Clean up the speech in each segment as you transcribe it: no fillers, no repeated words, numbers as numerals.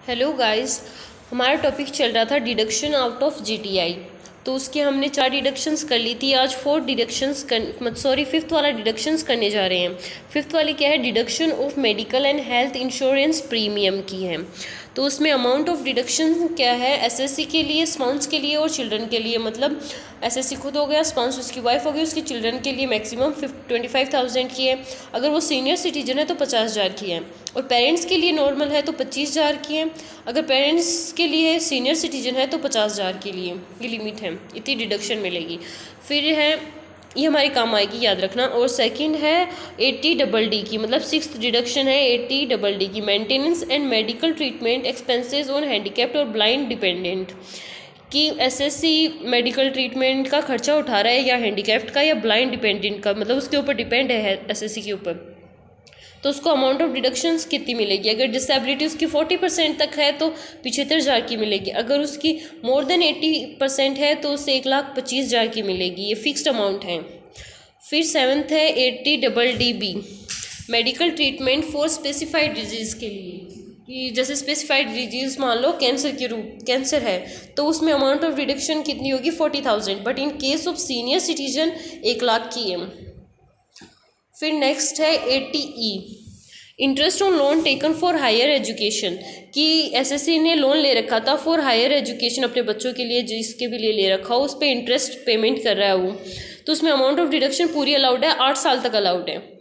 Hello guys, हमारा topic चल रहा था डिडक्शन आउट ऑफ जीटीआई। तो उसके हमने 4 डिडक्शंस कर ली थी। आज 4 डिडक्शंस फिफ्थ वाला डिडक्शंस करने जा रहे हैं। फिफ्थ वाली क्या है? Deduction of medical and health insurance premium की है। तो उसमें अमाउंट ऑफ डिडक्शन क्या है? एसएससी के लिए, स्पाउस के लिए और चिल्ड्रन के लिए। मतलब एसएससी खुद हो गया, स्पाउस उसकी वाइफ हो गई, उसके चिल्ड्रन के लिए मैक्सिमम 25,000 की है। अगर वो सीनियर सिटीजन है तो 50,000 की है, और पेरेंट्स के लिए नॉर्मल है तो 25,000 की है। अगर पेरेंट्स के लिए सीनियर सिटीजन है तो 50,000 के लिए ये लिमिट है, इतनी डिडक्शन मिलेगी। फिर है, ये हमारे काम आएगी, याद रखना। और सेकंड है 80DD की, मतलब सिक्स्थ डिडक्शन है 80DD की, maintenance and medical treatment expenses on handicapped और ब्लाइंड डिपेंडेंट। कि एसएससी मेडिकल ट्रीटमेंट का खर्चा उठा रहा है या हैंडीकैप्ड का या ब्लाइंड डिपेंडेंट का, मतलब उसके ऊपर डिपेंड है एसएससी के ऊपर, तो उसको अमाउंट ऑफ डिडक्शंस कितनी मिलेगी? अगर डिसेबिलिटी उसकी 40% तक है तो 75,000 की मिलेगी। अगर उसकी मोर देन 80% है तो उससे 1,25,000 की मिलेगी। ये फिक्स्ड अमाउंट है। फिर 7th है 80DD medical treatment for specified disease के लिए। कि जैसे स्पेसिफाइड डिजीज़ मान लो कैंसर है तो उसमें अमाउंट ऑफ डिडक्शन कितनी होगी? 40,000। But in case of senior citizen 1,00,000 की है। फिर नेक्स्ट है 80E interest on loan taken for higher education. कि एसएससी ने लोन ले रखा था फॉर हायर एजुकेशन अपने बच्चों के लिए, जिसके भी लिए ले रखा हो, उस पर इंटरेस्ट पेमेंट कर रहा है वो, तो उसमें अमाउंट ऑफ डिडक्शन पूरी अलाउड है, 8 साल तक अलाउड है।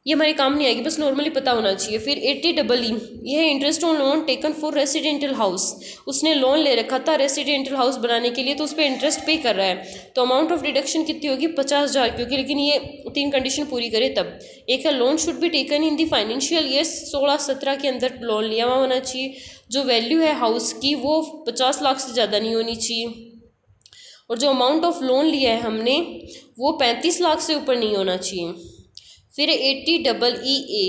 ये हमारे काम नहीं आएगी, बस नॉर्मली पता होना चाहिए। फिर 80EE ये है interest on loan taken for residential house. उसने लोन ले रखा था रेसिडेंटल हाउस बनाने के लिए, तो उस पर इंटरेस्ट पे कर रहा है, तो अमाउंट ऑफ डिडक्शन कितनी होगी? 50,000 की होगी। लेकिन ये 3 कंडीशन पूरी करे तब। एक है loan should be taken in the financial year 16-17 के अंदर लोन लिया हुआ होना चाहिए। जो वैल्यू है हाउस की वो 50 लाख से ज़्यादा नहीं होनी चाहिए, और जो अमाउंट ऑफ लोन लिया है हमने वो 35 लाख से ऊपर नहीं होना चाहिए। फिर 80EE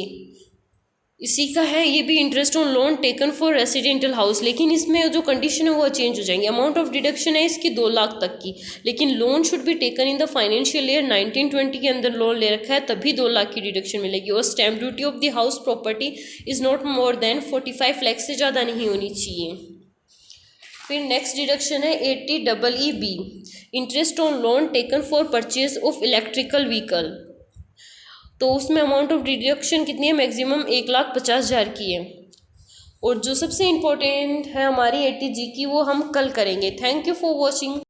इसी का है, ये भी interest on loan taken for residential house, लेकिन इसमें जो कंडीशन है वो चेंज हो जाएंगी। अमाउंट ऑफ डिडक्शन है इसकी 2 लाख तक की, लेकिन loan should be taken in the financial year 1920 के अंदर लोन ले रखा है तभी 2 लाख की डिडक्शन मिलेगी। और stamp duty of the house property is not more than 45 lakh से ज़्यादा नहीं होनी चाहिए। फिर नेक्स्ट डिडक्शन है 80EB interest on loan taken for purchase of electrical vehicle. तो उसमें अमाउंट ऑफ डिडक्शन कितनी है? मैक्सिमम 1,50,000 की है। और जो सबसे इम्पोर्टेंट है हमारी 80G की, वो हम कल करेंगे। Thank you for watching.